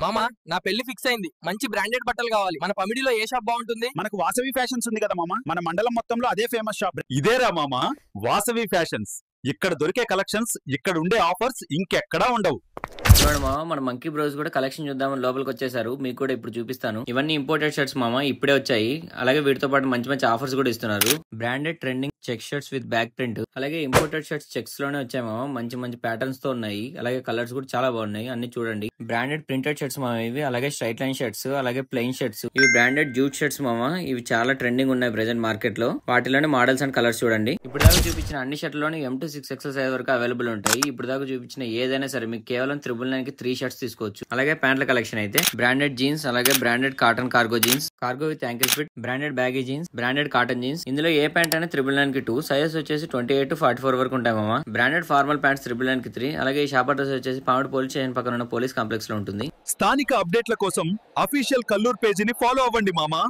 మామా నా పెళ్లి ఫిక్స్ అయింది. మంచి బ్రాండెడ్ బట్టలు కావాలి. మన పమిడిలో ఏ షాప్ బాగుంటుంది? మనకు వాసవి ఫ్యాషన్స్ ఉంది కదా మామ. మన మండలం మొత్తంలో అదే ఫేమస్ షాప్. ఇదేరా మామా వాసవి ఫ్యాషన్స్. ఇక్కడ దొరికే కలెక్షన్స్, ఇక్కడ ఉండే ఆఫర్స్ ఇంకెక్కడా ఉండవు. చూడండి మామ, మన మంకీ బ్రోస్ కూడా కలెక్షన్ చూద్దామని లోపలికి వచ్చేసారు. మీకు కూడా ఇప్పుడు చూపిస్తాను. ఇవన్నీ ఇంపోర్టెడ్ షర్ట్స్ మామ, ఇప్పుడే వచ్చాయి. అలాగే వీటితో పాటు మంచి మంచి ఆఫర్స్ కూడా ఇస్తున్నారు. Branded trending check shirts with back print, అలాగే ఇంపోర్టెడ్ షర్ట్స్ చెక్స్ లోనే వచ్చాయి మామ. మంచి మంచి ప్యాటర్న్స్ తో ఉన్నాయి. అలాగే కలర్స్ కూడా చాలా బాగున్నాయి. అన్ని చూడండి. బ్రాండెడ్ ప్రింటెడ్ షర్ట్స్ మామ ఇవి. అలాగే స్ట్రైట్ లైన్ షర్ట్స్, అలాగే ప్లెయిన్ షర్ట్స్. ఇవి బ్రాండెడ్ జూట్ షర్ట్స్ మామ. ఇవి చాలా ట్రెండింగ్ ఉన్నాయి ప్రెసెంట్ మార్కెట్ లో. వాటిలోనే మోడల్స్ అండ్ కలర్స్ చూడండి. ఇప్పుడు దాకా చూపించిన అన్ని షర్ట్లోనే M to 6XL సైజ్ వరకు అవైలబుల్ ఉంటాయి. ఇప్పుడు దాకా చూపించిన ఏదైనా సరే మీకు కేవలం 999 కి 3 షర్ట్స్ తీసుకోవచ్చు. అలాగే ప్యాంట్ల కలెక్షన్ అయితే బ్రాండెడ్ జీన్స్, అలాగే branded cotton cargo jeans, cargo with ankle fit, branded baggy jeans, branded cotton jeans. ఇందులో ఏ ప్యాంట్ అయినా 999 కి 2 సైజెస్ వచ్చేసి 28 to 44 వరకు ఉంటాయి మామ. బ్రాండెడ్ ఫార్మల్ ప్యాంట్స్ 999 కి 3. అలాగే ఈ షాప్ అడ్రస్ వచ్చేసి పామిడి పోలీస్ స్టేషన్ పక్కన ఉన్న పోలీస్ కాంప్లెక్స్ లో ఉంటుంది. స్థానిక అప్డేట్ల కోసం అఫీషియల్ కల్లూరు పేజీని ఫాలో అవ్వండి మామా.